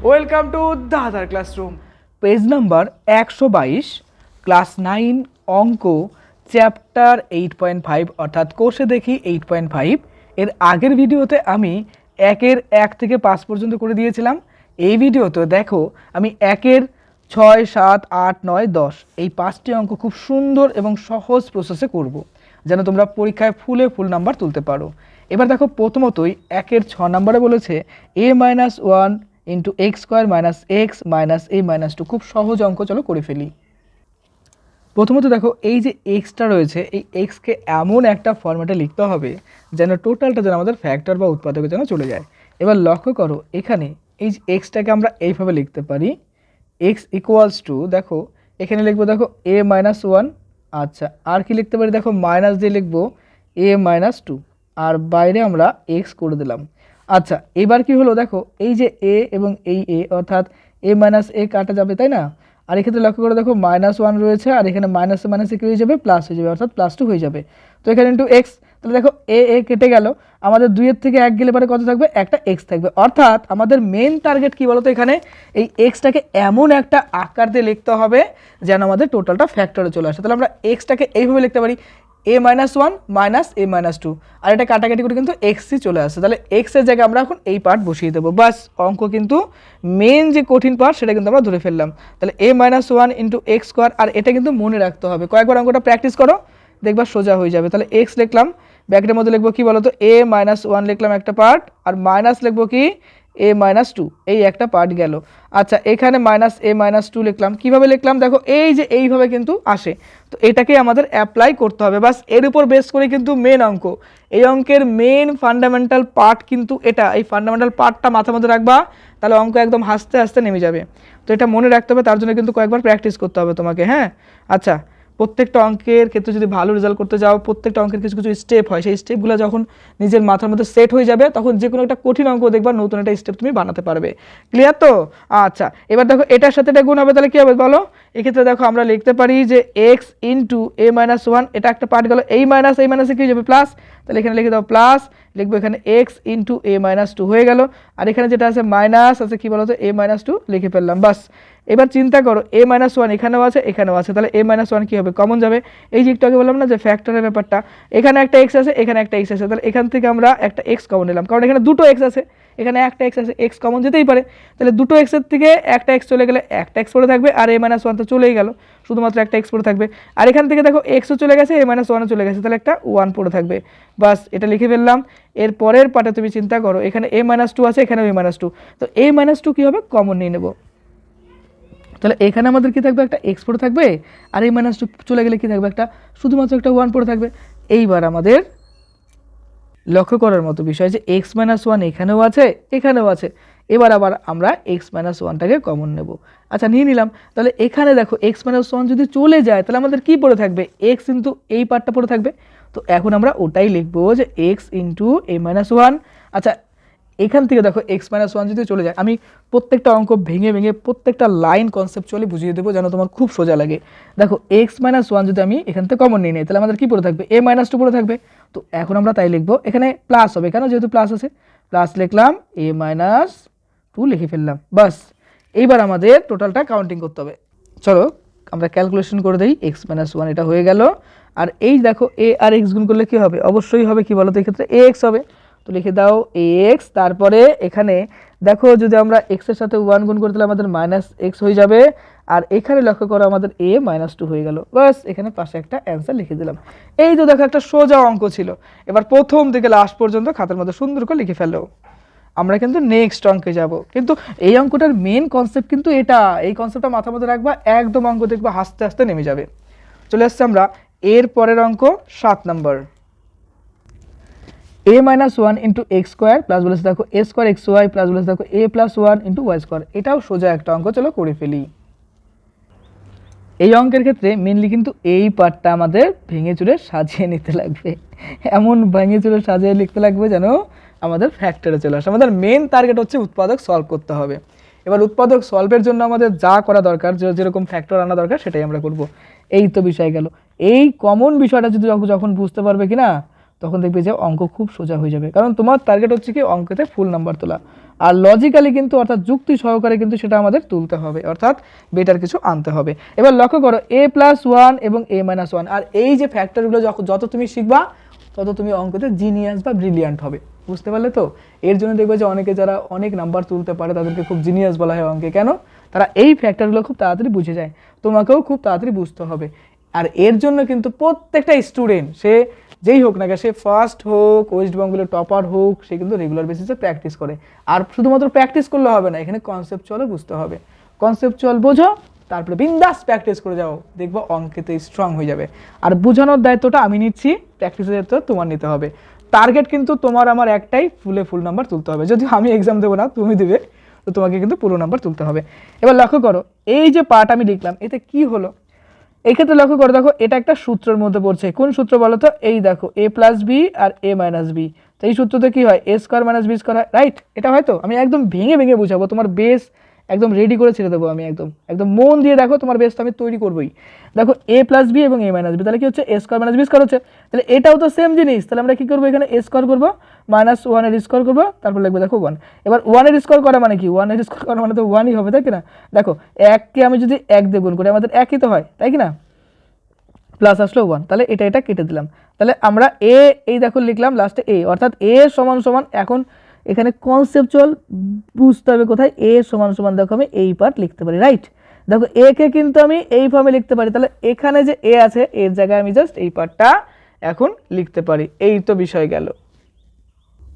Welcome to দাদার classroom. Page number 122, class 9 অঙ্ক, chapter 8.5 অর্থাৎ কোর্সে দেখি 8.5 এর আগের ভিডিওতে আমি 1 থেকে 5 পর্যন্ত করে দিয়েছিলাম। এই ভিডিওতে দেখো আমি 6, 7, 8, 9, 10 এই 5টি অঙ্ক খুব সুন্দর এবং সহজ প্রসেসে করব, যেন তোমরা পরীক্ষায় ফুল নাম্বার তুলতে পারো। এবার দেখো প্রথমতই 6 নাম্বারে বলেছে a-1 into x square minus x minus a minus 2। খুব সহজ অঙ্ক, চলো করে ফেলি। প্রথমত দেখো এই যে এক্সটা রয়েছে, এই এক্সকে এমন একটা ফরম্যাটে লিখতে হবে যেন টোটালটা যেন আমাদের ফ্যাক্টর বা উৎপাদকে যেন চলে যায়। এবার লক্ষ্য করো এখানে এই যে এক্সটাকে আমরা এইভাবে লিখতে পারি, এক্স ইকুয়ালস টু, দেখো এখানে লিখবো দেখো a-1। আচ্ছা, আর কি লিখতে পারি, দেখো মাইনাস দিয়ে লিখবো a-2, আর বাইরে আমরা এক্স করে দিলাম। আচ্ছা, এবার কি হলো, দেখো এই যে এ এবং এই এ অর্থাৎ a-a কাটা যাবে, তাই না? আর এক্ষেত্রে লক্ষ্য করে দেখো -1 রয়েছে, আর এখানে মাইনাসে মাইনাসে কি হয়ে যাবে, প্লাস হয়ে যাবে, অর্থাৎ +2 হয়ে যাবে। তো এখানে ইন্টু এক্স, তাহলে দেখো এ কেটে গেল, আমাদের 2 থেকে 1 গেলে পরে কত থাকবে, একটা এক্স থাকবে। অর্থাৎ আমাদের মেন টার্গেট কি বলতো, এখানে এই এক্সটাকে এমন একটা আকার দিয়ে লিখতে হবে যেন আমাদের টোটালটা ফ্যাক্টরে চলে আসে। তাহলে আমরা এক্সটাকে এইভাবে লিখতে পারি a-1 মাইনাস a-2, আর এটা কাটাকাটি করে কিন্তু এক্সই চলে আসে। তাহলে এক্সের জায়গায় আমরা এখন এই পার্ট বসিয়ে দেবো, বাস অঙ্ক কিন্তু মেন যে কঠিন পার্ট সেটা কিন্তু আমরা ধরে ফেললাম। তাহলে a-1 ইন্টু এক্স স্কোয়ার, আর এটা কিন্তু মনে রাখতে হবে, কয়েকবার অঙ্কটা প্র্যাকটিস করো, দেখবা সোজা হয়ে যাবে। তাহলে এক্স লিখলাম, ব্র্যাকেটের মধ্যে লিখবো কি বলতো a-1 লিখলাম একটা পার্ট, আর মাইনাস লিখবো কি a-2, এই একটা পার্ট গেল। আচ্ছা, এখানে -a-2 লিখলাম, কিভাবে লিখলাম দেখো এই যে এইভাবে কিন্তু আসে, তো এটাকে আমাদের অ্যাপ্লাই করতে হবে, বাস এর উপর বেস করে কিন্তু মেন অঙ্ক। এই অঙ্কের মেন ফান্ডামেন্টাল পার্ট কিন্তু এটা, এই ফান্ডামেন্টাল পার্টটা মাথার মধ্যে রাখবা, তাহলে অঙ্ক একদম হাসতে হাসতে নেমে যাবে। তো এটা মনে রাখতে হবে, তার জন্য কিন্তু কয়েকবার প্র্যাকটিস করতে হবে তোমাকে, হ্যাঁ। আচ্ছা, প্রত্যেকটা অঙ্কের ক্ষেত্রে যদি ভালো রেজাল্ট করতে যাও, প্রত্যেকটা অঙ্কের কিছু কিছু স্টেপ হয়, সেই স্টেপগুলো যখন নিজের মাথার মধ্যে সেট হয়ে যাবে, তখন যে কোনো একটা কঠিন অঙ্ক দেখবা নতুন একটা স্টেপ তুমি বানাতে পারবে। ক্লিয়ার তো? আচ্ছা, এবার দেখো এটার সাথে এটা গুণ হবে, তাহলে কী হবে বলো? এক্ষেত্রে দেখো আমরা লিখতে পারি যে এক্স ইন্টু a-1, এটা একটা পার্ট গেল, এই মাইনাসে কী হয়ে যাবে, প্লাস, তাহলে এখানে লিখে দাও প্লাস, লিখবো এখানে এক্স ইন্টু a-2 হয়ে গেল, আর এখানে যেটা আছে মাইনাস আছে কি বলো তো a-2 লিখে ফেললাম, বাস। এবার চিন্তা করো a-1 এখানেও আছে এখানেও আছে, তাহলে a-1 কি হবে, কমন যাবে। এই যে একটু আগে বললাম না যে ফ্যাক্টরের ব্যাপারটা, এখানে একটা এক্স আছে এখানে একটা এক্স আছে, তাহলে এখান থেকে আমরা একটা এক্স কমন নিলাম, কারণ এখানে দুটো এক্স আছে, এখানে একটা এক্স আছে, এক্স কমন যেতেই পারে। তাহলে দুটো এক্সের থেকে একটা এক্স চলে গেলে একটা এক্স পড়ে থাকবে, আর a-1 তো চলেই গেল, শুধুমাত্র একটা এক্স পড়ে থাকবে। আর এখান থেকে দেখো এক্সও চলে গেছে, a-1ও চলে গেছে, তাহলে একটা 1 পড়ে থাকবে, বাস এটা লিখে ফেললাম। এর পরের পার্টে তুমি চিন্তা করো, এখানে a-2 আছে এখানেও a-2, তো a-2 কী হবে, কমন নিয়ে নেব। তাহলে এখানে আমাদের কি থাকবে, একটা এক্স পড়ে থাকবে, আর a-2 চলে গেলে কি থাকবে, একটা শুধুমাত্র একটা 1 পড়ে থাকবে। এইবার আমাদের লক্ষ্য করার মতো বিষয় যে x-1 এখানেও আছে এখানেও আছে, এবার আবার আমরা x-1টাকে কমন নেব। আচ্ছা, নিয়ে নিলাম, তাহলে এখানে দেখো x-1 যদি চলে যায় তাহলে আমাদের কি পড়ে থাকবে, x কিন্তু এই পার্টটা পড়ে থাকবে। তো এখন আমরা ওটাই লিখবো যে x ইন্টু a-1। আচ্ছা, এখান থেকে দেখো x-1 যদি চলে যায়, আমি প্রত্যেকটা অঙ্ক ভেঙে ভেঙে প্রত্যেকটা লাইন কনসেপচুয়ালি বুঝিয়ে দেবো যেন তোমার খুব সোজা লাগে। দেখো x-1 যদি আমি এখান থেকে কমন নিয়ে নিই, তাহলে আমাদের কী পড়ে থাকবে, a-2 পড়ে থাকবে। তো এখন আমরা তাই লিখবো, এখানে প্লাস হবে কেন, যেহেতু প্লাস আছে, প্লাস লিখলাম, a-2 লিখে ফেললাম, বাস। এইবার আমাদের টোটালটা কাউন্টিং করতে হবে, চলো আমরা ক্যালকুলেশন করে দিই। x-1 এটা হয়ে গেল, আর এই দেখো a আর x গুণ করলে কী হবে, অবশ্যই হবে কি বলো তো, এক্ষেত্রে ax হবে। তো লিখে দাও ax, তারপরে এখানে দেখো যদি আমরা x এর সাথে 1 গুণ করতে হলে আমাদের -x হয়ে যাবে, আর এখানে লক্ষ্য করো আমাদের a-2 হয়ে গেল, বাস এখানে পাশে একটা অ্যান্সার লিখে দিলাম। এই তো দেখো একটা সোজা অঙ্ক ছিল। এবার প্রথম থেকে লাস্ট পর্যন্ত খাতার মধ্যে সুন্দর করে লিখে ফেলো। আমরা কিন্তু নেক্সট অঙ্কে যাব, কিন্তু এই অঙ্কটার মেন কনসেপ্ট কিন্তু এটা, এই কনসেপ্টটা মাথার মধ্যে রাখবা, একদম অঙ্ক দেখবা হাসতে হাসতে নেমে যাবে। চলে আসছে আমরা এর পরের অঙ্ক 7 নম্বর, a-1 into x square plus বলেছে দেখো a square x y plus বলেছে দেখো a+1 ইন্টু ওয়াই স্কোয়ার। এটাও সোজা একটা অঙ্ক, চলো করে ফেলি। এই অঙ্কের ক্ষেত্রে মেনলি কিন্তু এই পার্টটা আমাদের ভেঙে চুরে সাজিয়ে নিতে লাগবে, এমন ভেঙে চুরে সাজিয়ে লিখতে লাগবে যেন আমাদের ফ্যাক্টরে চলে আসে। আমাদের মেন টার্গেট হচ্ছে উৎপাদক সলভ করতে হবে। এবার উৎপাদক সলভের জন্য আমাদের যা করা দরকার, যেরকম ফ্যাক্টর আনা দরকার সেটাই আমরা করব। এই তো বিষয় গেল, এই কমন বিষয়টা যদি যখন বুঝতে পারবে কি না, তখন দেখবে যে অঙ্ক খুব সোজা হয়ে যাবে, কারণ তোমার টার্গেট হচ্ছে কি অঙ্কেতে ফুল নাম্বার তোলা, আর লজিক্যালি কিন্তু অর্থাৎ যুক্তি সহকারে কিন্তু সেটা আমাদের তুলতে হবে, অর্থাৎ বেটার কিছু আনতে হবে। এবার লক্ষ্য করো a+1 এবং a-1, আর এই যে ফ্যাক্টরগুলো যত তুমি শিখবা তত তুমি অঙ্কতে জিনিয়াস বা ব্রিলিয়ান্ট হবে, বুঝতে পারলে তো? এর জন্য দেখবে যে অনেকে যারা অনেক নাম্বার তুলতে পারে তাদেরকে খুব জিনিয়াস বলা হয় অঙ্কে। কেন? তারা এই ফ্যাক্টরগুলো খুব তাড়াতাড়ি বুঝে যায়, তোমাকেও খুব তাড়াতাড়ি বুঝতে হবে। আর এর জন্য কিন্তু প্রত্যেকটা স্টুডেন্ট, সে যেই হোক না কেন, সে ফার্স্ট হোক, ওয়েস্ট বেঙ্গলের টপার হোক, সে কিন্তু রেগুলার বেসিসে প্র্যাকটিস করে। আর শুধুমাত্র প্র্যাকটিস করলে হবে না, এখানে কনসেপচুয়ালও বুঝতে হবে। কনসেপচুয়াল বোঝো, তারপরে বিন্দাস প্র্যাকটিস করে যাও, দেখবো অঙ্কেতে স্ট্রং হয়ে যাবে। আর বোঝানোর দায়িত্বটা আমি নিচ্ছি, প্র্যাকটিসের দায়িত্ব তোমার নিতে হবে। টার্গেট কিন্তু তোমার আমার একটাই, ফুল নাম্বার তুলতে হবে। যদিও আমি এক্সাম দেবো না, তুমি দিবে, তো তোমাকে কিন্তু পুরো নাম্বার তুলতে হবে। এবার লক্ষ্য করো, এই যে পার্ট আমি লিখলাম, এতে কি হলো? এই ক্ষেত্রে লক্ষ্য করে দেখো, এটা একটা সূত্রের মধ্যে পড়ছে। কোন সূত্র বলো তো? এই দেখো, a+b আর a-b। তো এই সূত্রতে কি হয়? a² - b² হয়, রাইট? এটা হয়তো আমি একদম ভেঙে ভেঙে বুঝাবো, তোমার বেস একদম রেডি করে ছেড়ে দেবো। আমি একদম একদম মন দিয়ে দেখো, তোমার বেসটা আমি তৈরি করবোই। দেখো a+b এবং a-b, তাহলে কি হচ্ছে? a² - b² হচ্ছে। তাহলে এটাও তো সেম জিনিস, তাহলে আমরা কি করবো? এখানে a² করবো, -1 এর স্কোয়ার করবো, তারপর লিখবো দেখো 1। এবার 1 এর স্কোয়ার করা মানে কি? 1 এর স্কোয়ার করা মানে তো 1ই হবে, তাই কি না? দেখো, 1কে আমি যদি 1 দিয়ে গুণ করি, আমাদের 1ই তো হয়, তাই কি না? প্লাস আসলো 1, তাহলে এটা কেটে দিলাম। তাহলে আমরা এই দেখো লিখলাম লাস্টে a, অর্থাৎ a সমান সমান, এখন এখানে কনসেপচুয়াল বুঝতে হবে কোথায়। a সমান সমান দেখো আমি এই পার্ট লিখতে পারি, রাইট? দেখো a কে কিন্তু আমি এই ফর্মে লিখতে পারি, তাহলে এখানে যে a আছে এর জায়গায় আমি জাস্ট এই পার্টটা এখন লিখতে পারি। এই তো বিষয় গেল।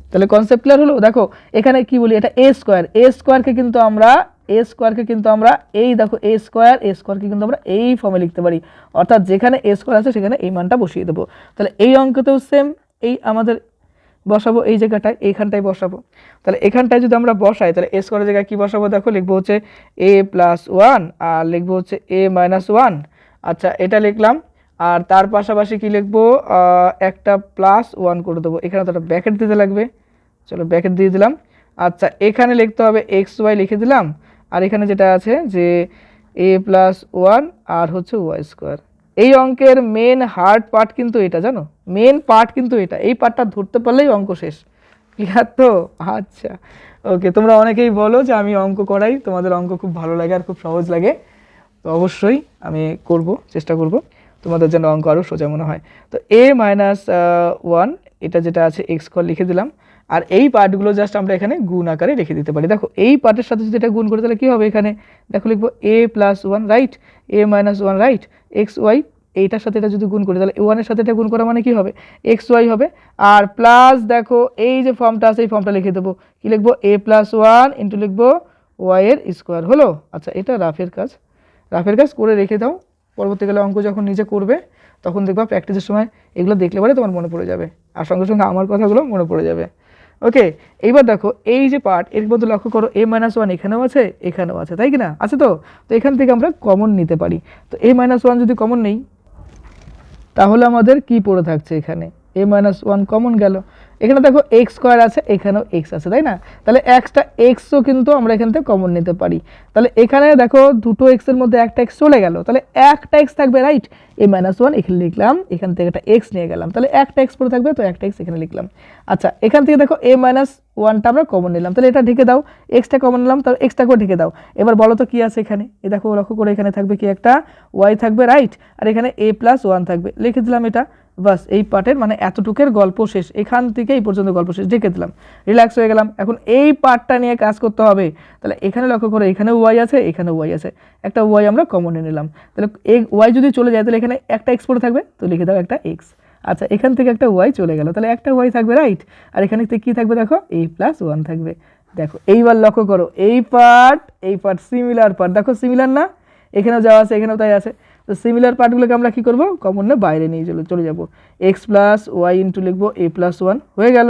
তাহলে কনসেপ্ট ক্লিয়ার হলো? দেখো এখানে কি বলি, এটা a² কিন্তু আমরা এই দেখো a² কিন্তু আমরা এই ফর্মে লিখতে পারি, অর্থাৎ যেখানে a² আছে সেখানে এই মানটা বসিয়ে দেবো। তাহলে এই অঙ্কতেও সেম, এই আমাদের বসাবো এই জায়গাটায়, এইখানটায় বসাবো। তাহলে এখানটায় যদি আমরা বসাই, তাহলে a² জায়গায় কি বসাবো? দেখো লিখবো হচ্ছে a+1 আর লিখবো হচ্ছে a-1। আচ্ছা, এটা লিখলাম। আর তার পাশাপাশি কি লিখবো? একটা +1 করে দেবো। এখানে তো একটা ব্র্যাকেট দিতে লাগবে, চলো ব্র্যাকেট দিয়ে দিলাম। আচ্ছা, এখানে লিখতে হবে xy লিখে দিলাম। আর এখানে যেটা আছে যে a+1 আর হচ্ছে y²। এই অঙ্কের মেন হার্ড পার্ট কিন্তু এটা, জানো? মেন পার্ট কিন্তু এটা, এই পার্টটা ধরতে পারলেই অঙ্ক শেষ। ক্লিয়ার তো? আচ্ছা, ওকে। তোমরা অনেকেই বলো যে আমি অঙ্ক করাই, তোমাদের অঙ্ক খুব ভালো লাগে আর খুব সহজ লাগে। তো অবশ্যই আমি চেষ্টা করব তোমাদের জন্য অঙ্ক আরও সোজা মনে হয়। তো a-1 এটা যেটা আছে x² লিখে দিলাম। আর এই পার্টগুলো জাস্ট আমরা এখানে গুণ আকারে রেখে দিতে পারি। দেখো এই পার্টের সাথে যদি এটা গুণ করি তাহলে কী হবে? এখানে দেখো লিখবো a+1, right? a-1, right? xy, এইটার সাথে এটা যদি গুণ করি তাহলে 1 এর সাথে এটা গুণ করা মানে কি হবে? xy হবে। আর প্লাস দেখো এই যে ফর্মটা আছে এই ফর্মটা লিখে দেবো। কি লিখবো? a+1 ইন্টু লিখবো y এর স্কোয়ার, হলো? আচ্ছা, এটা রাফের কাজ করে রেখে দাও। পরবর্তীকালে অঙ্ক যখন নিজে করবে তখন দেখবা প্র্যাকটিসের সময় এগুলো দেখলে পরে তোমার মনে পড়ে যাবে, আর সঙ্গে সঙ্গে আমার কথাগুলো মনে পড়ে যাবে। ওকে, এইবার দেখো এই যে পার্ট, এর মধ্যে লক্ষ্য করো a-1 এখানেও আছে, তাই কি না? আছে তো? তো এখান থেকে আমরা কমন নিতে পারি। তো a-1 যদি কমন নেই তাহলে আমাদের কি পড়ে থাকছে? এখানে a-1 কমন গেল। এখানে দেখো x² আছে, এখানেও x আছে, তাই না? তাহলে একটা xও কিন্তু আমরা এখান থেকে কমন নিতে পারি। তাহলে এখানে দেখো দুটো x এর মধ্যে একটা x চলে গেল, তাহলে একটা x থাকবে, রাইট? a-1 এখানে লিখলাম, এখান থেকে একটা x নিয়ে গেলাম, তাহলে একটা x পড়ে থাকবে, তো একটা x এখানে লিখলাম। আচ্ছা, এখান থেকে দেখো a-1টা আমরা কমন নিলাম, তাহলে এটা ঢেকে দাও। xটা কমন নিলাম, তাহলে xটাকেও ঢেকে দাও। এবার বলো তো কি আছে এখানে? এই দেখো লক্ষ্য করে, এখানে থাকবে কি? একটা y থাকবে, রাইট? আর এখানে a+1 থাকবে, লিখে দিলাম এটা। বাস, এই পার্টের মানে এতটুকের গল্প শেষ, এখান থেকে এই পর্যন্ত গল্প শেষ, ঢেকে দিলাম, রিল্যাক্স হয়ে গেলাম। এখন এই পার্টটা নিয়ে কাজ করতে হবে। তাহলে এখানে লক্ষ্য করে, এখানেও y আছে, এখানেও y আছে, একটা y আমরা কমন নিয়ে নিলাম। তাহলে এই y যদি চলে যায় তাহলে এখানে একটা x পড়ে থাকবে, তো লিখে দাও একটা x। আচ্ছা, এখান থেকে একটা y চলে গেল, তাহলে একটা y থাকবে, রাইট? আর এখানে কি থাকবে? দেখো a+1 থাকবে। দেখো এইবার লক্ষ্য করো, এই পার্ট সিমিলার পার্ট, দেখো সিমিলার না? এখানেও যাওয়া আছে, এখানেও তাই আছে। তো সিমিলার পার্টগুলোকে আমরা কি করব? কমন না বাইরে নিয়ে চলে যাব। x+y ইন্টু লিখবো a+1 হয়ে গেল।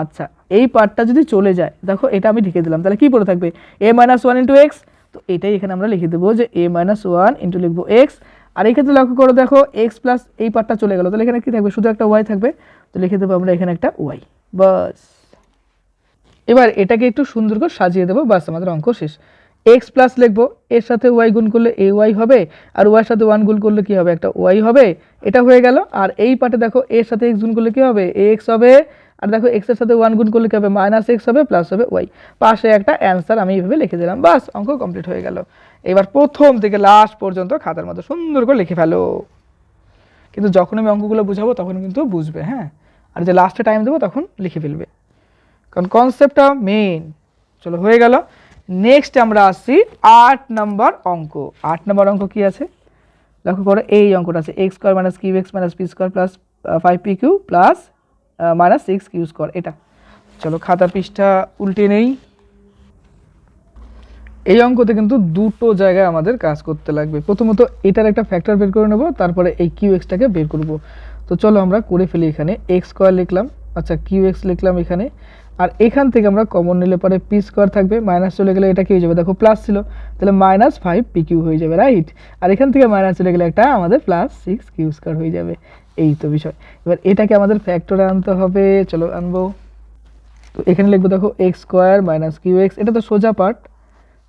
আচ্ছা, এই পার্টটা যদি চলে যায়, দেখো এটা আমি লিখে দিলাম, তাহলে কি পড়ে থাকবে? a-1 into x। তো এটাই এখানে আমরা লিখে দেবো যে a-1 ইন্টু লিখবো x। আর এই ক্ষেত্রে লক্ষ্য করো, দেখো x প্লাস এই পার্টটা চলে গেল, তাহলে এখানে কি থাকবে? শুধু একটা y থাকবে, তো লিখে দেবো আমরা এখানে একটা y। বাস, এবার এটাকে একটু সুন্দর করে সাজিয়ে দেবো, বাস আমাদের অঙ্ক শেষ। এক্স প্লাস লিখবো, এর সাথে ওয়াই গুণ করলে এ ওয়াই হবে, আর ওয়াইয়ের সাথে ওয়ান গুণ করলে কি হবে, একটা ওয়াই হবে, এটা হয়ে গেল। আর এই পার্টে দেখো এর সাথে এক্স গুণ করলে কি হবে, এ এক্স হবে, আর দেখো এক্স এর সাথে ওয়ান গুণ করলে কি হবে, মাইনাস এক্স হবে, প্লাস হবে ওয়াই। পাশে একটা অ্যান্সার আমি এইভাবে লিখে দিলাম, বাস অঙ্ক কমপ্লিট হয়ে গেল। এবার প্রথম থেকে লাস্ট পর্যন্ত খাতার মধ্যে সুন্দর করে লিখে ফেলো, কিন্তু যখন আমি অঙ্কগুলো বুঝাবো তখন কিন্তু বুঝবে, হ্যাঁ, আর যে লাস্টে টাইম দেবো তখন লিখে ফেলবে, কারণ কনসেপ্টটা মেইন। চলো হয়ে গেল। নেক্সট আমরা আসছি 8 নম্বর অঙ্ক। 8 নম্বর অঙ্ক কি আছে লক্ষ্য করো, এই অঙ্কটা আছে x square minus q x minus p square plus 5p³ plus minus 6q square. এটা চলো খাতা পৃষ্ঠা উল্টে নেই। এই অঙ্কতে কিন্তু দুটো জায়গায় আমাদের কাজ করতে লাগবে। প্রথমত এটার একটা ফ্যাক্টর বের করে নেব, তারপরে এই কিউ এক্সটাকে বের করব। তো চলো আমরা করে ফেলি। এখানে এক্স স্কোয়ার লিখলাম, আচ্ছা কিউ এক্স লিখলাম এখানে, আর এখান থেকে আমরা কমন নিলে পরে পি স্কোয়ার থাকবে, মাইনাস চলে গেলে এটা কি হয়ে যাবে, দেখো প্লাস ছিল, তাহলে মাইনাস 5pq হয়ে যাবে, রাইট। আর এখান থেকে মাইনাস চলে গেলে একটা আমাদের প্লাস 6q স্কোয়ার হয়ে যাবে। এই তো বিষয়। এবার এটাকে আমাদের ফ্যাক্টরে আনতে হবে, চলো আনবো। তো এখানে লিখবো দেখো x square minus q x, এটা তো সোজা পার্ট।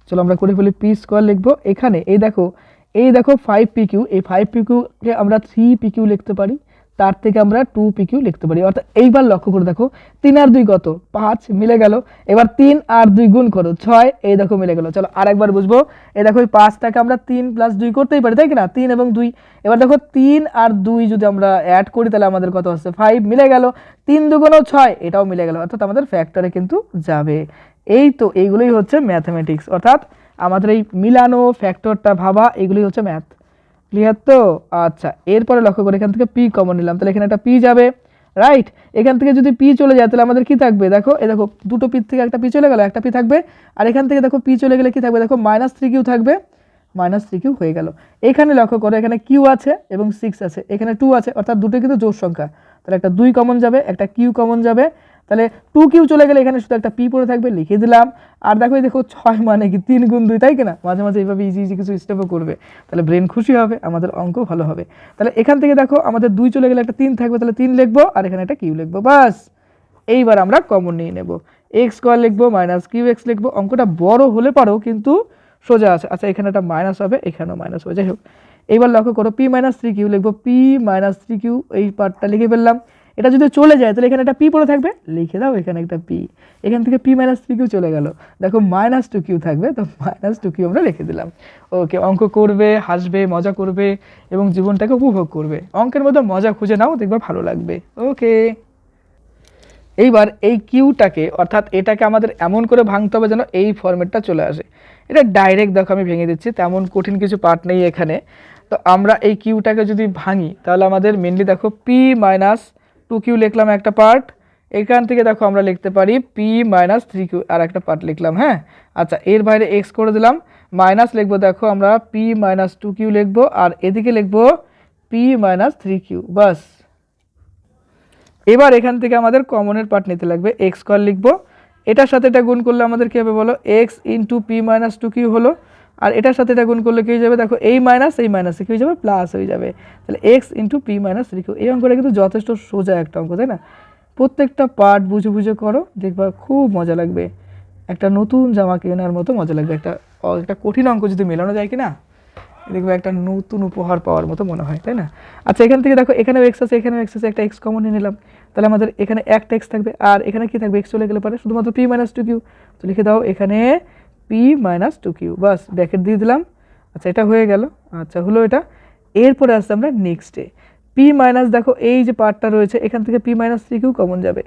চলো আমরা করে ফেলি, পি স্কোয়ার লিখবো এখানে, এই দেখো 5pq, এই 5pqকে আমরা 3pq লিখতে পারি, তার থেকে আমরা 2pq লিখতে পারি। অর্থাৎ এইবার লক্ষ্য করে দেখো 3 আর 2 কত, 5 মিলে গেল। এবার 3 আর 2 গুণ করো 6, এই দেখো মিলে গেল। চলো আরেকবার বুঝবো, এই দেখো এই 5টাকে আমরা 3 প্লাস 2 করতেই পারি, তাই কি না, 3 এবং 2। এবার দেখো 3 আর 2 যদি আমরা অ্যাড করি তাহলে আমাদের কত আসছে, 5 মিলে গেল। 3 দুগুণ 6, এটাও মিলে গেল, অর্থাৎ আমাদের ফ্যাক্টরে কিন্তু যাবে। এই তো এইগুলোই হচ্ছে ম্যাথমেটিক্স, অর্থাৎ আমাদের এই মিলানো ফ্যাক্টরটা ভাবা, এগুলোই হচ্ছে ম্যাথ। ক্লিয়ার তো? আচ্ছা এরপরে লক্ষ্য করে এখান থেকে পি কমন নিলাম, তাহলে এখানে একটা পি যাবে, রাইট। এখান থেকে যদি পি চলে যায় তাহলে আমাদের কি থাকবে, দেখো এই দেখো দুটো পি থেকে একটা পি চলে গেল, একটা পি থাকবে। আর এখান থেকে দেখো পি চলে গেলে কি থাকবে, দেখো -3q থাকবে, -3q হয়ে গেল। এখানে লক্ষ্য করো এখানে কিউ আছে এবং 6 আছে, এখানে 2 আছে, অর্থাৎ দুটো কিন্তু জোড় সংখ্যা, তাহলে একটা 2 কমন যাবে, একটা কিউ কমন যাবে, তাহলে 2q চলে গেলে এখানে শুধু একটা পি পড়ে থাকবে, লিখে দিলাম। আর দেখো এই দেখো 6 মানে কি 3 গুণ 2, তাই কিনা, মাঝে মাঝে এইভাবে ইজি ইজি কিছু স্টেপও করবে, তাহলে ব্রেন খুশি হবে, আমাদের অঙ্ক ভালো হবে। তাহলে এখান থেকে দেখো আমাদের 2 চলে গেলে একটা 3 থাকবে, তাহলে 3 লিখবো, আর এখানে একটা কিউ লিখবো, বাস। এইবার আমরা কমন নিয়ে নেব, এক্স স্কোয়ার লিখবো মাইনাস কিউ এক্স লিখবো। অঙ্কটা বড় হলে পারো কিন্তু সোজা আছে। আচ্ছা এখানে একটা মাইনাস হবে, এখানেও মাইনাস হবে, যাই হোক। এইবার লক্ষ্য করো পি মাইনাস 3q লিখবো, পি মাইনাস 3q, এই পার্টটা লিখে ফেললাম। এটা যদি চলে যায় তাহলে এখানে একটা পি পড়ে থাকবে, লিখে দাও এখানে একটা পি। এখান থেকে পি মাইনাস 3q চলে গেল, দেখো -2q থাকবে, তো -2q আমরা লিখে দিলাম। ওকে, অঙ্ক করবে, হাসবে, মজা করবে এবং জীবনটাকে উপভোগ করবে। অঙ্কের মধ্যে মজা খুঁজে নাও, দেখবে ভালো লাগবে। ওকে, এইবার এই কিউটাকে অর্থাৎ এটাকে আমাদের এমন করে ভাঙতে হবে যেন এই ফরম্যাটটা চলে আসে। এটা ডাইরেক্ট দেখো আমি ভেঙে দিচ্ছি, তেমন কঠিন কিছু পার্ট নেই এখানে। তো আমরা এই কিউটাকে যদি ভাঙি তাহলে আমাদের মেনলি দেখো পি মাইনাস 2q লিখলাম একটা পার্ট, এখান থেকে দেখো আমরা লিখতে পারি পি মাইনাস 3q আর একটা পার্ট লিখলাম, হ্যাঁ। আচ্ছা এর বাইরে এক্স করে দিলাম, মাইনাস লিখবো, দেখো আমরা পি মাইনাস 2q লিখবো, আর এদিকে লিখবো পি মাইনাস 3q, বাস। এবার এখান থেকে আমাদের কমনের পার্ট নিতে লাগবে, এক্স স্কোয়ার লিখবো, এটার সাথে এটা গুণ করলে আমাদের কী হবে বলো, x into P minus 2q হলো, আর এটার সাথে এটা গুণ করলে কী হয়ে যাবে, দেখো এই মাইনাসে কী হয়ে যাবে, প্লাস হয়ে যাবে, তাহলে x into P minus 3q। এই অঙ্কটা কিন্তু যথেষ্ট সোজা একটা অঙ্ক, তাই না? প্রত্যেকটা পার্ট বুঝে বুঝে করো, দেখবা খুব মজা লাগবে, একটা নতুন জামা কেনার মতো মজা লাগবে। একটা কঠিন অঙ্ক যদি মেলানো যায় কি না, দেখবে একটা নতুন উপহার পাওয়ার মতো মনে হয়, তাই না? আচ্ছা এখান থেকে দেখো এখানেও এক্স আছে, এখানেও এক্স আছে, একটা এক্স কমন নিয়ে নিলাম, তাহলে আমাদের এখানে একটা এক্স থাকবে, আর এখানে কি থাকবে, এক্স চলে গেলে পরে শুধুমাত্র পি মাইনাস 2q, তো লিখে দাও এখানে পি মাইনাস 2q, বাস ব্র্যাকেট দিয়ে দিলাম। আচ্ছা এটা হয়ে গেল, আচ্ছা হলো এটা। এরপরে আসছে আমরা নেক্সটে, পি মাইনাস, দেখো এই যে পার্টটা রয়েছে এখান থেকে পি মাইনাস 3q কমন যাবে,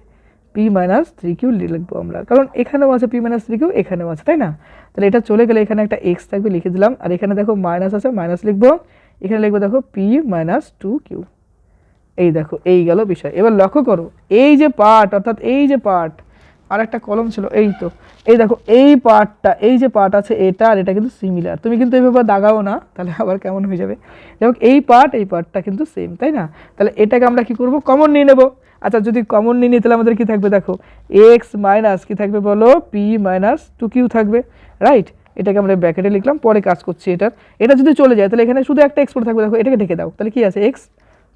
পি মাইনাস 3q লিখবো আমরা, কারণ এখানেও আছে পি মাইনাস 3q, এখানেও আছে, তাই না? তাহলে এটা চলে গেলে এখানে একটা এক্স থাকবে, লিখে দিলাম, আর এখানে দেখো মাইনাস আছে, মাইনাস লিখবো, এখানে লিখবো দেখো পি মাইনাস 2q। এই দেখো এই গেল বিষয়। এবার লক্ষ্য করো এই যে পার্ট, অর্থাৎ এই যে পার্ট, আর একটা কলম ছিল, এই তো এই দেখো এই পার্টটা, এই যে পার্ট আছে এটা আর এটা কিন্তু সিমিলার, তুমি কিন্তু এইভাবে দাগাও না, তাহলে আবার কেমন হয়ে যাবে। দেখো এই পার্টটা কিন্তু সেম, তাই না? তাহলে এটাকে আমরা কি করব, কমন নিয়ে নেব। আচ্ছা যদি কমন নিয়ে নিই তাহলে আমাদের কি থাকবে, দেখো এক্স মাইনাস কি থাকবে বলো, পি মাইনাস 2q থাকবে, রাইট। এটাকে আমরা ব্র্যাকেটে লিখলাম, পরে কাজ করছি এটার। এটা যদি চলে যায় তাহলে এখানে শুধু একটা এক্স পড়ে থাকবে, দেখো এটাকে ঢেকে দাও, তাহলে কি আছে এক্স,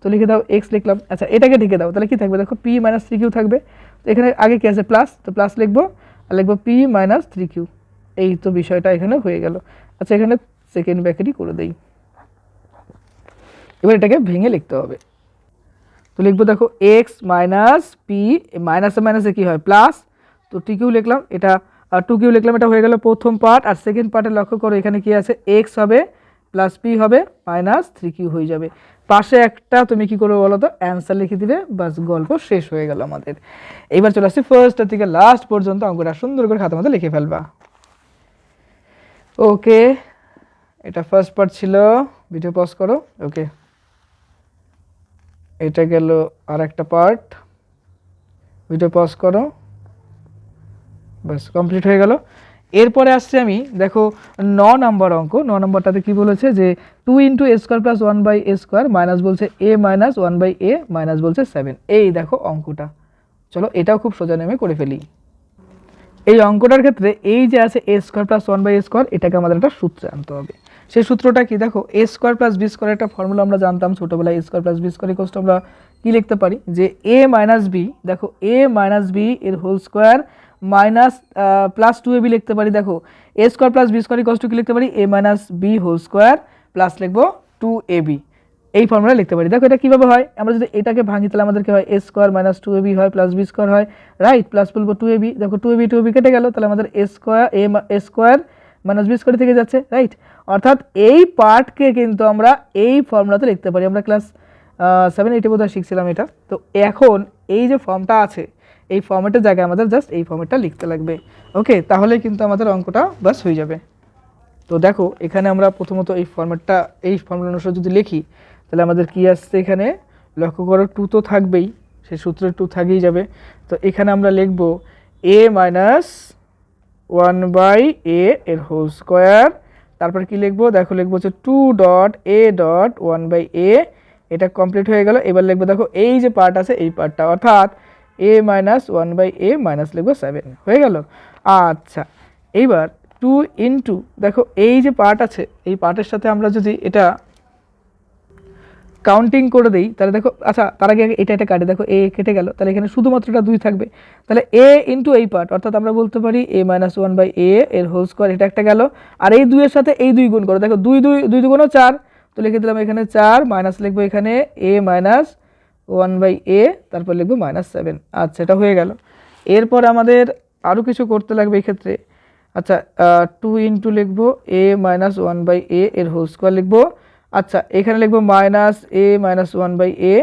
তো লিখে দাও এক্স লিখলাম। আচ্ছা এটাকে ঢেকে দাও, তাহলে কি থাকবে, দেখো পি মাইনাস 3q থাকবে, তো এখানে আগে কি আছে প্লাস, তো প্লাস লিখবো, আর লিখবো পি মাইনাস 3q, এই তো বিষয়টা এখানে হয়ে গেল। আচ্ছা এখানে সেকেন্ড ব্র্যাকেটই করে দেই। এবার এটাকে ভেঙে লিখতে হবে। তো লিখবো দেখো এক্স মাইনাস পি, মাইনাসে মাইনাসে কী হয় প্লাস, তো টি কিউ লিখলাম, এটা টু কিউ লিখলাম, এটা হয়ে গেল প্রথম পার্ট। আর সেকেন্ড পার্টে লক্ষ্য করো এখানে কি আছে, এক্স হবে প্লাস পি হবে মাইনাস থ্রি কিউ হয়ে যাবে। পাশে একটা তুমি কি করবে বলো তো, অ্যান্সার লিখে দিবে, বাস গল্প শেষ হয়ে গেল আমাদের। এইবার চলে আসছি ফার্স্ট থেকে লাস্ট পর্যন্ত, অঙ্কটা সুন্দর করে খাতার মধ্যে লিখে ফেলবা। ওকে, এটা ফার্স্ট পার্ট ছিল, ভিডিও পজ করো। ওকে, এটা গেল আর একটা পার্ট, ভিডিও পজ করো, বাস কমপ্লিট হয়ে গেল। এরপরে আসছে আমি দেখো 9 নম্বর অঙ্ক। 9 নম্বরটাতে কি বলেছে যে 2 into a square plus 1 by a square minus বলছে a minus 1 by a minus বলছে 7। এই দেখো অঙ্কটা, চলো এটাও খুব সোজা নেমে করে ফেলি। এই অঙ্কটার ক্ষেত্রে এই যে আছে a square plus 1 by a square, এটাকে আমাদের একটা সূত্রে আনতে হবে। সেই সূত্রটা কি দেখো, a square plus b square একটা ফর্মুলা আমরা জানতাম ছোটোবেলায়, a square plus b square equal to আমরা কী লিখতে পারি যে এ মাইনাস বি, দেখো এ মাইনাস বি এর whole square minus plus 2ab লিখতে পারি। দেখো a square plus b square equal to কী লিখতে পারি, a minus b whole square plus লিখবো 2ab, এই ফর্মুলা লিখতে পারি। দেখো এটা কীভাবে হয়, আমরা যদি এটাকে ভাঙি তাহলে আমাদেরকে হয় এ স্কোয়ার মাইনাস 2ab হয় প্লাস বি স্কোয়ার হয়, রাইট, প্লাস বলবো 2ab, দেখো 2ab কেটে গেল, তাহলে আমাদের এ স্কোয়ার মাইনাস বি স্কোয়ার থেকে যাচ্ছে, রাইট। অর্থাৎ এই পার্টকে কিন্তু আমরা এই ফর্মুলাতে লিখতে পারি, আমরা ক্লাস 7-8 বোধহয় শিখছিলাম এটা। তো এখন এই যে ফর্মটা আছে, এই ফর্মেটের জায়গায় আমাদের জাস্ট এই ফর্মেটটা লিখতে লাগবে। ওকে, তাহলে কিন্তু আমাদের অঙ্কটা বাস হয়ে যাবে। তো দেখো এখানে আমরা প্রথমত এই ফর্মেটটা, এই ফর্মুলা অনুসারে যদি লিখি তাহলে আমাদের কি আসছে, এখানে লক্ষ্য করো 2 তো থাকবেই, সেই সূত্রে 2 থাকেই যাবে। তো এখানে আমরা লিখব এ মাইনাস 1 বাই এ এর হোল স্কোয়ার, তারপর কি লিখবো দেখো, লিখবো হচ্ছে 2 ডট এ ডট 1 বাই এ, এটা কমপ্লিট হয়ে গেল। এবার লিখবো দেখো এই যে পার্ট আছে এই পার্টটা, অর্থাৎ এ মাইনাস 1 বাই এ মাইনাস লিখবো 7, হয়ে গেল। আচ্ছা এইবার 2 ইন্টু দেখো এই যে পার্ট আছে, এই পার্টের সাথে আমরা যদি এটা কাউন্টিং করে দিই তাহলে দেখো, আচ্ছা তার আগে এটা কাটে, দেখো এ কেটে গেল, তাহলে এখানে শুধুমাত্র এটা 2 থাকবে, তাহলে এ ইন্টু এই পার্ট, অর্থাৎ আমরা বলতে পারি এ মাইনাস 1 বাই এ এর হোল স্কোয়ার, এটা একটা গেল। আর এই 2 এর সাথে এই 2 গুণ করো, দেখো 2 দুগুণও 4, তো লিখে দিলাম এখানে 4, মাইনাস লিখবো এখানে এ মাইনাস 1 বাই এ, তারপর লিখবো মাইনাস 7। আচ্ছা এটা হয়ে গেল। এরপর আমাদের আরও কিছু করতে লাগবে এই ক্ষেত্রে। আচ্ছা 2 ইন্টু লিখবো এ মাইনাস 1 বাই এ এর হোল স্কোয়ার লিখবো। আচ্ছা এখানে লিখবো মাইনাস এ মাইনাস 1 বাই এ,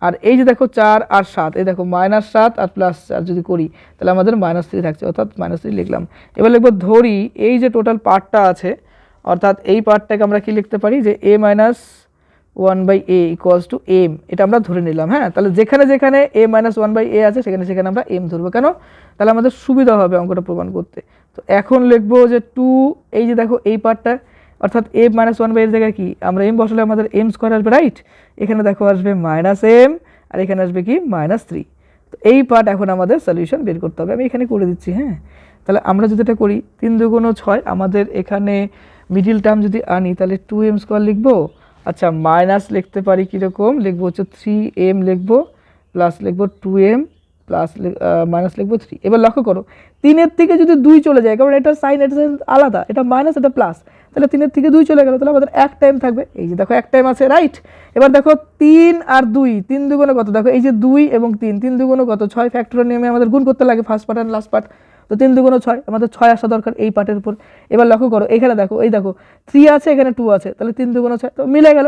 আর এই যে দেখো 4 আর 7, এই দেখো মাইনাস 7 আর প্লাস 4 যদি করি তাহলে আমাদের -3 থাকছে, অর্থাৎ -3 লিখলাম। এবার লিখবো ধরি এই যে টোটাল পার্টটা আছে, অর্থাৎ এই পার্টটাকে আমরা কি লিখতে পারি যে a minus 1 by a equals to m, এটা আমরা ধরে নিলাম। হ্যাঁ, তাহলে যেখানে যেখানে এ মাইনাস 1 বাই এ আছে সেখানে সেখানে আমরা এম ধরবো, কেন, তাহলে আমাদের সুবিধা হবে অঙ্কটা প্রমাণ করতে। তো এখন লিখবো যে 2, এই যে দেখো এই পার্টটা, অর্থাৎ এ মাইনাস 1 বাই এর জায়গায় কি আমরা এম বসালে আমাদের এম স্কোয়ার আসবে, রাইট। এখানে দেখো আসবে মাইনাস এম, আর এখানে আসবে কি -3। তো এই পার্ট এখন আমাদের সলিউশন বের করতে হবে, আমি এখানে করে দিচ্ছি। হ্যাঁ, তাহলে আমরা যদি এটা করি 3 দুগুণ 6, আমাদের এখানে মিডিল টার্ম যদি আনি তাহলে 2m স্কোয়ার লিখবো। আচ্ছা মাইনাস লিখতে পারি কীরকম, লিখবো হচ্ছে 3m লিখবো, প্লাস লিখবো 2m, প্লাস মাইনাস লিখবো 3। এবার লক্ষ্য করো 3-এর থেকে যদি 2 চলে যায়, কারণ এটা সাইন এটা আলাদা, এটা মাইনাস এটা প্লাস, তাহলে 3-এর থেকে 2 চলে গেল, তাহলে আমাদের এক টাইম থাকবে, এই যে দেখো এক টাইম আছে, রাইট। এবার দেখো 3 আর 2, 3 দুগুণে কত, দেখো এই যে 2 এবং 3, 3 দুগুণে কত 6, ফ্যাক্টর নিয়মে আমাদের গুণ করতে লাগে ফার্স্ট পার্ট আর লাস্ট পার্ট, তো 3 দুগুণে 6, আমাদের 6 আসা দরকার এই পার্টের উপর। এবার লক্ষ্য করো এখানে দেখো, এই দেখো 3 আছে এখানে 2 আছে, তাহলে 3 দুগুণে 6, তো মিলে গেল।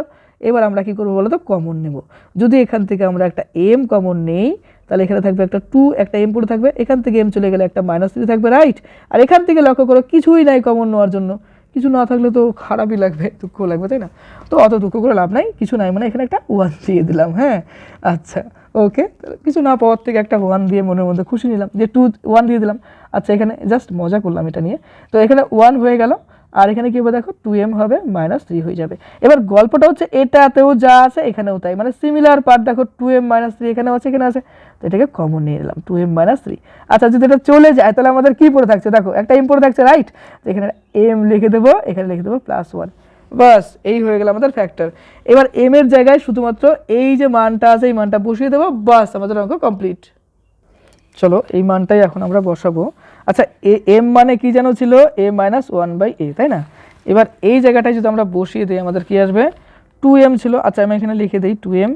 এবার আমরা কি করবো বলো তো, কমন নেব। যদি এখান থেকে আমরা একটা এম কমন নেই তাহলে এখানে থাকবে একটা 2, একটা এম পড়ে থাকবে, এখান থেকে এম চলে গেলে একটা -3 থাকবে, রাইট। আর এখান থেকে লক্ষ্য করো কিছুই নাই কমন নেওয়ার জন্য, কিছু না থাকলে তো খারাপই লাগবে, দুঃখ লাগবে, তাই না। তো অত দুঃখ করে লাভ নাই, কিছু নাই মানে এখানে একটা 1 দিয়ে দিলাম। হ্যাঁ আচ্ছা ওকে, কিছু না পাওয়ার থেকে একটা 1 দিয়ে মনের মধ্যে খুশি নিলাম যে 1 দিয়ে দিলাম। আচ্ছা এখানে জাস্ট মজা করলাম এটা নিয়ে, তো এখানে 1 হয়ে গেল, আর এখানে কি হবে দেখো 2m হবে -3 হয়ে যাবে। এবার গল্পটা হচ্ছে এটাতেও যা আছে এখানেও তাই, মানে সিমিলার পার্ট, দেখো 2m -3 এখানেও আছে এখানে আছে, তো এটাকে কমন নিয়ে নিলাম 2m -3। আচ্ছা যদি এটা চলে যায় তাহলে আমাদের কি পড়ে থাকছে, দেখো একটা m পড়ে থাকছে, রাইট। তো এখানে m লিখে দেবো, এখানে লিখে দেবো +1, বাস এই হয়ে গেল আমাদের ফ্যাক্টর। এবার m এর জায়গায় শুধুমাত্র এই যে মানটা আছে এই মানটা বসিয়ে দেবো, বাস আমাদের অঙ্ক কমপ্লিট। চলো এই মানটাই এখন আমরা বসাবো। আচ্ছা এম মানে কি যেন ছিল, a মাইনাস ওয়ান বাই এ, তাই না? এবার এই জায়গাটায় যদি আমরা বসিয়ে দিই আমাদের কি আসবে, 2m ছিল। আচ্ছা আমি এখানে লিখে দিই 2m,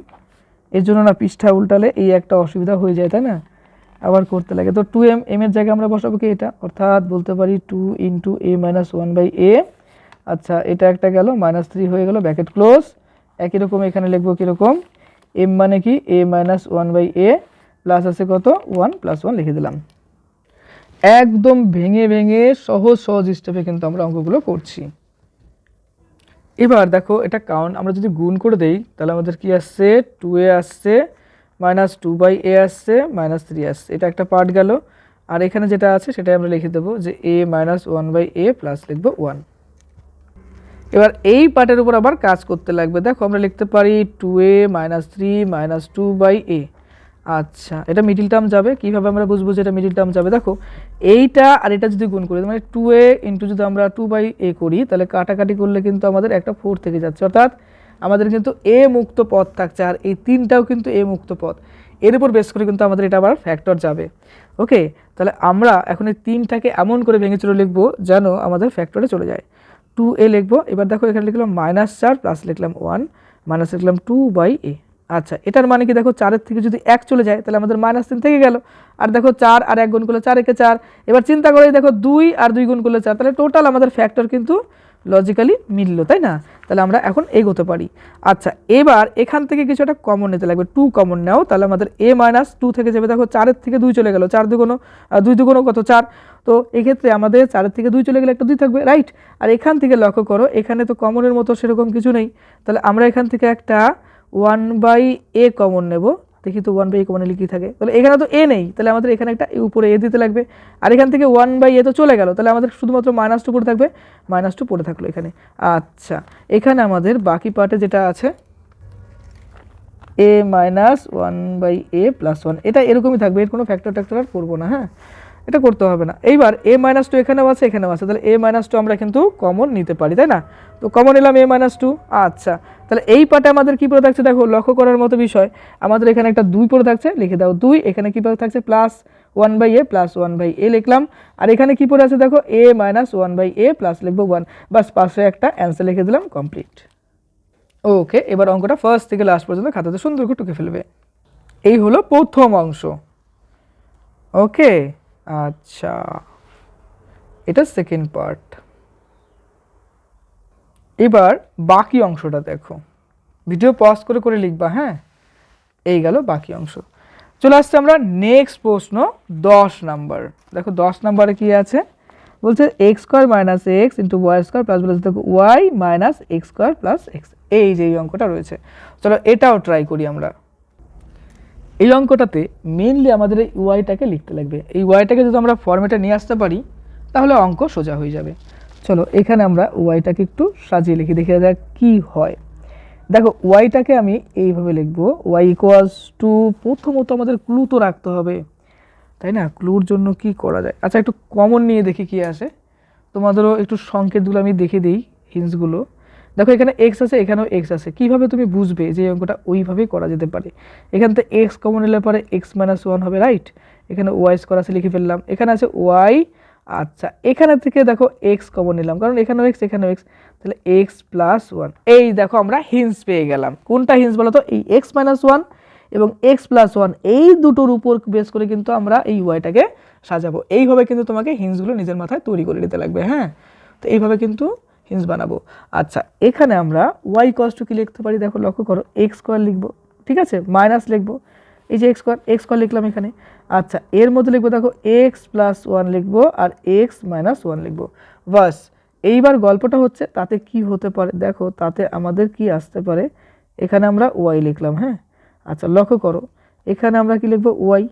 এর জন্য না পৃষ্ঠা উল্টালে এই একটা অসুবিধা হয়ে যায়, তাই না, আবার করতে লাগে। তো 2m, এম এর জায়গায় আমরা বসাবো কি এটা, অর্থাৎ বলতে পারি 2 into a minus one by a. আচ্ছা এটা একটা গেল, -3 হয়ে গেল, ব্র্যাকেট ক্লোজ। একই রকম এখানে লিখবো কীরকম, এম মানে কি a minus one by a, plus আছে কত 1 প্লাস 1 লিখে দিলাম। একদম ভেঙে ভেঙে সহজ সহজ স্টেপে কিন্তু আমরা অঙ্কগুলো করছি। এবার দেখো এটা কাউন্ট আমরা যদি গুণ করে দেই তাহলে আমাদের কি আসছে, 2a আসছে, -2 বাই এ আসছে, -3 আসছে। এটা একটা পার্ট গেল। আর এখানে যেটা আছে সেটাই আমরা লিখে দেবো যে a minus one by a plus লিখবো 1। এবার এই পার্টের উপর আবার কাজ করতে লাগবে। দেখো আমরা লিখতে পারি 2a -3 -2 বাই এ। আচ্ছা এটা মিডিল টার্ম যাবে, কীভাবে আমরা বুঝবো যে এটা মিডিল টার্ম যাবে, দেখো এইটা আর এটা যদি গুণ করি মানে 2a ইন্টু যদি আমরা 2 বাই এ করি তাহলে কাটাকাটি করলে কিন্তু আমাদের একটা 4 থেকে যাচ্ছে, অর্থাৎ আমাদের কিন্তু এ মুক্ত পদ থাকছে। আর এই তিনটাও কিন্তু এ মুক্ত পদ, এর উপর বেস করে কিন্তু আমাদের এটা আবার ফ্যাক্টর যাবে। ওকে, তাহলে আমরা এখন এই তিনটাকে এমন করে ভেঙে চলে লিখবো যেন আমাদের ফ্যাক্টরে চলে যায়। 2a লিখবো। এবার দেখো এখানে লিখলাম -4 প্লাস লিখলাম 1 মাইনাস লিখলাম 2 বাই এ। আচ্ছা এটার মানে কি, দেখো 4-এর থেকে যদি 1 চলে যায় তাহলে আমাদের -3 থেকে গেল। আর দেখো 4 আর 1 গুণ করলে 4 একে 4। এবার চিন্তা করে দেখো 2 আর 2 গুণ করলে 4, তাহলে টোটাল আমাদের ফ্যাক্টর কিন্তু লজিক্যালি মিলল, তাই না? তাহলে আমরা এখন এগোতে পারি। আচ্ছা এবার এখান থেকে কিছু একটা কমন নিতে লাগবে, 2 কমন নাও, তাহলে আমাদের a মাইনাস 2 থেকে যাবে। দেখো 4-এর থেকে 2 চলে গেল, 4 দুগুণ 2 দুগুণ কত 4, তো এক্ষেত্রে আমাদের 4-এর থেকে 2 চলে গেলে একটা 2 থাকবে, রাইট? আর এখান থেকে লক্ষ্য করো এখানে তো কমনের মতো সেরকম কিছু নেই, তাহলে আমরা এখান থেকে একটা 1 বাই এ কমন নেব। দেখি তো 1 বাই এ কমন নিলে কী থাকে, তাহলে এখানে তো এ নেই, তাহলে আমাদের এখানে একটা উপরে এ দিতে লাগবে। আর এখান থেকে 1 বাই এ তো চলে গেল, তাহলে আমাদের শুধুমাত্র -2 পড়ে থাকবে, -2 পড়ে থাকলো এখানে। আচ্ছা এখানে আমাদের বাকি পার্টে যেটা আছে a minus one by a plus 1, এটা এরকমই থাকবে, এর কোনো ফ্যাক্টর ট্যাক্টর আর করবো না। হ্যাঁ এটা করতে হবে না। এইবার a-2 এখানেও আছে এখানেও আছে, তাহলে a-2 আমরা কিন্তু কমন নিতে পারি, তাই না? তো কমন নিলাম a-2। আচ্ছা তাহলে এই পার্টে আমাদের কী পড়ে থাকছে, দেখো লক্ষ্য করার মতো বিষয়, আমাদের এখানে একটা 2 পড়ে থাকছে, লিখে দাও 2। এখানে কী পড়ে থাকছে, plus 1 by a plus 1 by a লিখলাম। আর এখানে কী পড়ে আছে দেখো a-1 বাই এ প্লাস লিখবো 1, বাস পাশে একটা অ্যান্সার লিখে দিলাম, কমপ্লিট। ওকে, এবার অঙ্কটা ফার্স্ট থেকে লাস্ট পর্যন্ত খাতাতে সুন্দর করে টুকে ফেলবে। এই হলো প্রথম অংশ। ওকে আচ্ছা এটা সেকেন্ড পার্ট। এবার বাকি অংশটা দেখো, ভিডিও পজ করে করে লিখবা। হ্যাঁ এই গেল বাকি অংশ। চলে আসছে আমরা নেক্সট প্রশ্ন 10 নাম্বার। দেখো 10 নাম্বারে কি আছে বলছে, x square minus x into y square plus বলেছে দেখো y minus x square plus x. এই যে এই অঙ্কটা রয়েছে, চলো এটাও ট্রাই করি আমরা। এই অঙ্কটাতে মেইনলি আমাদের এই ওয়াইটাকে লিখতে লাগবে। এই ওয়াইটাকে যদি আমরা ফর্মেটে নিয়ে আসতে পারি তাহলে অঙ্ক সোজা হয়ে যাবে। চলো এখানে আমরা ওয়াইটাকে একটু সাজিয়ে লিখি, দেখে যাক কী হয়। দেখো ওয়াইটাকে আমি এইভাবে লিখবো, ওয়াই ইকুয়ালস টু, প্রথমত আমাদের ক্লু তো রাখতে হবে, তাই না? ক্লুর জন্য কি করা যায়, আচ্ছা একটু কমন নিয়ে দেখি কি আসে। তোমাদেরও একটু সংকেতগুলো আমি দেখে দিই, হিন্টসগুলো। দেখো এখানে এক্স আছে এখানেও এক্স আছে, কীভাবে তুমি বুঝবে যে অঙ্কটা ওইভাবেই করা যেতে পারে। এখান থেকে এক্স কমন নিলে পরে x-1 হবে, রাইট? এখানে ওয়াই স্কোয়ার আছে লিখে ফেললাম, এখানে আছে ওয়াই। আচ্ছা এখানে থেকে দেখো এক্স কমন নিলাম, কারণ এখানেও এক্স এখানেও এক্স, তাহলে x+1। এই দেখো আমরা হিন্টস পেয়ে গেলাম। কোনটা হিন্টস বলো তো, এই x-1 এবং x+1 এই দুটোর উপর বেস করে কিন্তু আমরা এই ওয়াইটাকে সাজাবো। এইভাবে কিন্তু তোমাকে হিন্টসগুলো নিজের মাথায় তৈরি করে নিতে লাগবে। হ্যাঁ তো এইভাবে কিন্তু হিন্টস বানাবো। আচ্ছা এখানে আমরা ওয়াই কস টু কি লিখতে পারি, দেখো লক্ষ্য করো, এক্স স্কোয়ার লিখবো, ঠিক আছে, মাইনাস লিখবো, এই যে এক্স স্কোয়ার লিখলাম এখানে। আচ্ছা এর মধ্যে লিখবো দেখো x+1 লিখবো আর x-1 লিখবো, বাস। এইবার গল্পটা হচ্ছে তাতে কি হতে পারে, দেখো তাতে আমাদের কি আসতে পারে, এখানে আমরা ওয়াই লিখলাম। হ্যাঁ আচ্ছা লক্ষ্য করো এখানে আমরা কি লিখবো, ওয়াই।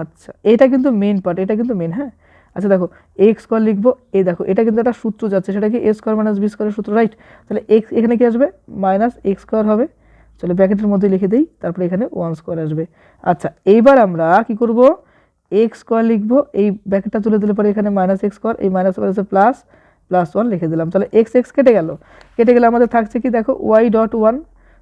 আচ্ছা এটা কিন্তু মেন পার্ট, এটা কিন্তু মেন। হ্যাঁ আচ্ছা দেখো এক্স স্কোয়ার লিখবো, এই দেখো এটা কিন্তু একটা সূত্র যাচ্ছে, সেটা কি এ স্কোয়ার মাইনাস বি স্কোয়ারের সূত্র, রাইট? তাহলে এক্স এখানে কি আসবে, মাইনাস এক্স স্কোয়ার হবে। চলো ব্র্যাকেটের মধ্যে লিখে দিই, তারপরে এখানে 1 স্কোয়ার আসবে। আচ্ছা এইবার আমরা কি করব, এক্স স্কোয়ার লিখবো, এই ব্র্যাকেটটা তুলে দিলে পরে এখানে মাইনাস এক্স স্কোয়ার, এই মাইনাস মাইনাসে প্লাস 1 লিখে দিলাম। তাহলে এক্স এক্স কেটে গেলে আমাদের থাকছে কি দেখো y.1,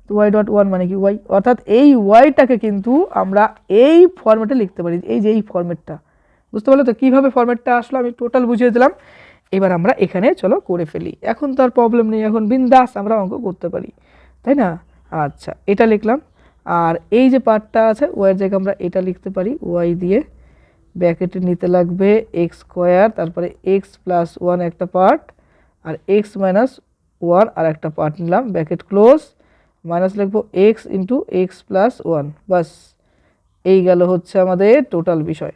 তো ওয়াই ডট ওয়ান মানে কি ওয়াই, অর্থাৎ এই ওয়াইটাকে কিন্তু আমরা এই ফরম্যাটে লিখতে পারি, এই যে এই ফরম্যাটটা, বুঝতে পারলে তো কীভাবে ফরম্যাটটা আসলো আমি টোটাল বুঝিয়ে দিলাম। এবার আমরা এখানে চলো করে ফেলি, এখন তো আর প্রবলেম নেই, এখন বিন্দাস আমরা অঙ্ক করতে পারি, তাই না? আচ্ছা, এটা লিখলাম, আর এই যে পার্টটা আছে ওয়াইয়ের জায়গায় আমরা এটা লিখতে পারি, ওয়াই দিয়ে ব্র্যাকেটে নিতে লাগবে এক্স স্কোয়ার, তারপরে এক্স প্লাস ওয়ান একটা পার্ট, আর এক্স মাইনাস ওয়ান আর একটা পার্ট নিলাম, ব্র্যাকেট ক্লোজ, মাইনাস লিখবো x into x plus one, বাস এই গেল হচ্ছে আমাদের টোটাল বিষয়।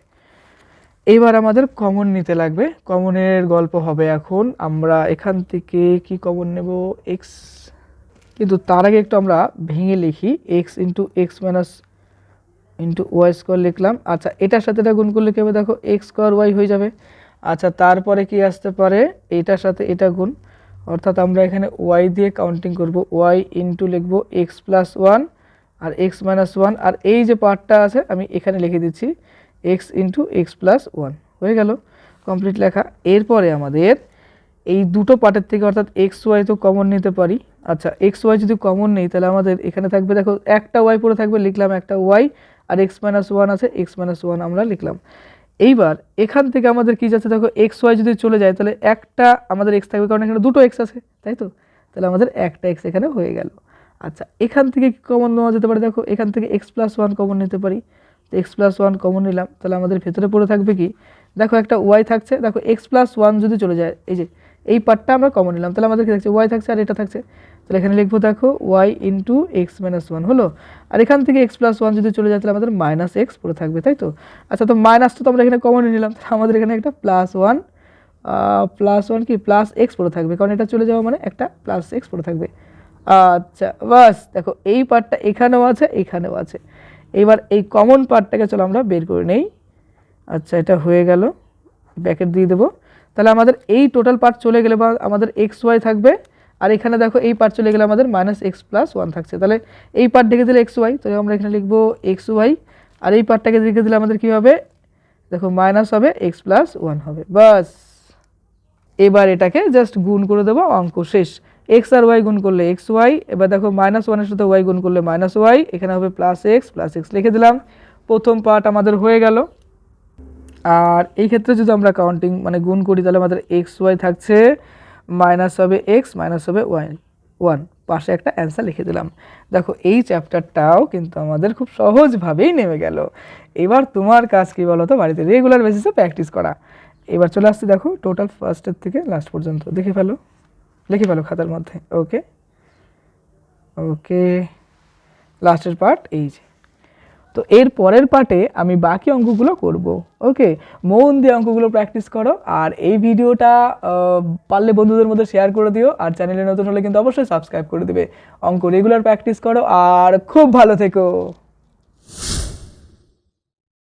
এইবার আমাদের কমন নিতে লাগবে, কমনের গল্প হবে এখন। আমরা এখান থেকে কি কমন নেব, এক্স, কিন্তু তার আগে একটু আমরা ভেঙে লিখি, x into x minus into y square লিখলাম। আচ্ছা, এটার সাথে এটা গুণ করলে কী হবে দেখো, এক্স স্কোয়ার ওয়াই হয়ে যাবে। আচ্ছা, তারপরে কি আসতে পারে, এটার সাথে এটা গুণ, অর্থাৎ আমরা এখানে ওয়াই দিয়ে কাউন্টিং করব, ওয়াই ইন্টু লিখবো এক্স প্লাস ওয়ান আর এক্স মাইনাস ওয়ান, আর এই যে পার্টটা আছে আমি এখানে লিখে দিচ্ছি x into x plus one, হয়ে গেল কমপ্লিট লেখা। এরপরে আমাদের এই দুটো পার্টের থেকে অর্থাৎ এক্স ওয়াই তো কমন নিতে পারি। আচ্ছা, এক্স ওয়াই যদি কমন নেই তাহলে আমাদের এখানে থাকবে দেখো একটা ওয়াই পড়ে থাকবে, লিখলাম একটা ওয়াই, আর এক্স মাইনাস ওয়ান আছে, এক্স মাইনাস ওয়ান আমরা লিখলাম। এইবার এখান থেকে আমাদের কী যাচ্ছে দেখো, এক্স ওয়াই যদি চলে যায় তাহলে একটা আমাদের এক্স থাকবে, কারণ এখানে দুটো এক্স আছে, তাই তো, তাহলে আমাদের একটা এক্স এখানে হয়ে গেল। আচ্ছা, এখান থেকে কি কমন নেওয়া যেতে পারে দেখো, এখান থেকে এক্স প্লাস ওয়ান কমন নিতে পারি, তো এক্স প্লাস ওয়ান কমন নিলাম, তাহলে আমাদের ভেতরে পড়ে থাকবে কি দেখো, একটা ওয়াই থাকছে, দেখো এক্স প্লাস ওয়ান যদি চলে যায়, এই যে এই পার্টটা আমরা কমন নিলাম, তাহলে আমাদের কি থাকছে, ওয়াই থাকছে আর এটা থাকছে, তাহলে এখানে লিখবো দেখো y into x minus one হলো, আর এখান থেকে এক্স প্লাস ওয়ান যদি চলে যায় তাহলে আমাদের মাইনাস এক্স পড়ে থাকবে, তাই তো। আচ্ছা, তো মাইনাসটা তো আমরা এখানে কমন নিলাম, তাহলে আমাদের এখানে একটা প্লাস ওয়ান কি প্লাস এক্স পড়ে থাকবে, কারণ এটা চলে যাওয়া মানে একটা প্লাস এক্স পড়ে থাকবে। আচ্ছা, বাস দেখো এই পার্টটা এখানেও আছে এখানেও আছে। এবার এই কমন পার্টটাকে চলো আমরা বের করে নেই। আচ্ছা, এটা হয়ে গেল, ব্র্যাকেট দিয়ে দেবো, তাহলে আমাদের এই টোটাল পার্ট চলে গেলে বা আমাদের এক্স ওয়াই থাকবে, আর এখানে দেখো এই পার্ট চলে গেলে আমাদের মাইনাস এক্স প্লাস ওয়ান থাকছে, তাহলে এই পার্ট ঢেকে দিলে এক্স ওয়াই, তাহলে আমরা এখানে লিখবো এক্স ওয়াই, আর এই পার্টটাকে ঢেকে দিলে আমাদের কী হবে দেখো, মাইনাস হবে এক্স প্লাস ওয়ান হবে, বাস। এবার এটাকে জাস্ট গুণ করে দেবো, অঙ্ক শেষ। এক্স আর ওয়াই গুণ করলে এক্স ওয়াই, এবার দেখো মাইনাস ওয়ানের সাথে ওয়াই গুণ করলে মাইনাস ওয়াই, এখানে হবে প্লাস এক্স লিখে দিলাম। প্রথম পার্ট আমাদের হয়ে গেল। আর এই ক্ষেত্রে যদি আমরা কাউন্টিং মানে গুণ করি তাহলে আমাদের এক্স ওয়াই থাকছে, মাইনাস হবে এক্স, মাইনাস হবে ওয়াই ওয়ান, পাশে একটা অ্যান্সার লিখে দিলাম। দেখো এই চ্যাপ্টারটাও কিন্তু আমাদের খুব সহজভাবেই নেমে গেল। এবার তোমার কাজ কী বলো তো, বাড়িতে রেগুলার বেসিসে প্র্যাকটিস করা। এবার চলে আসছি দেখো টোটাল ফার্স্টের থেকে লাস্ট পর্যন্ত লিখে ফেলো খাতার মধ্যে। ওকে ওকে, লাস্টের পার্ট এই যে। তো এর পরের পার্টে আমি বাকি অঙ্কগুলো করব। ওকে, মন দিয়ে অঙ্কগুলো প্র্যাকটিস করো, আর এই ভিডিওটা পারলে বন্ধুদের মধ্যে শেয়ার করে দিও, আর চ্যানেলে নতুন হলে কিন্তু অবশ্যই সাবস্ক্রাইব করে দিবে। অঙ্ক রেগুলার প্র্যাকটিস করো আর খুব ভালো থেকো।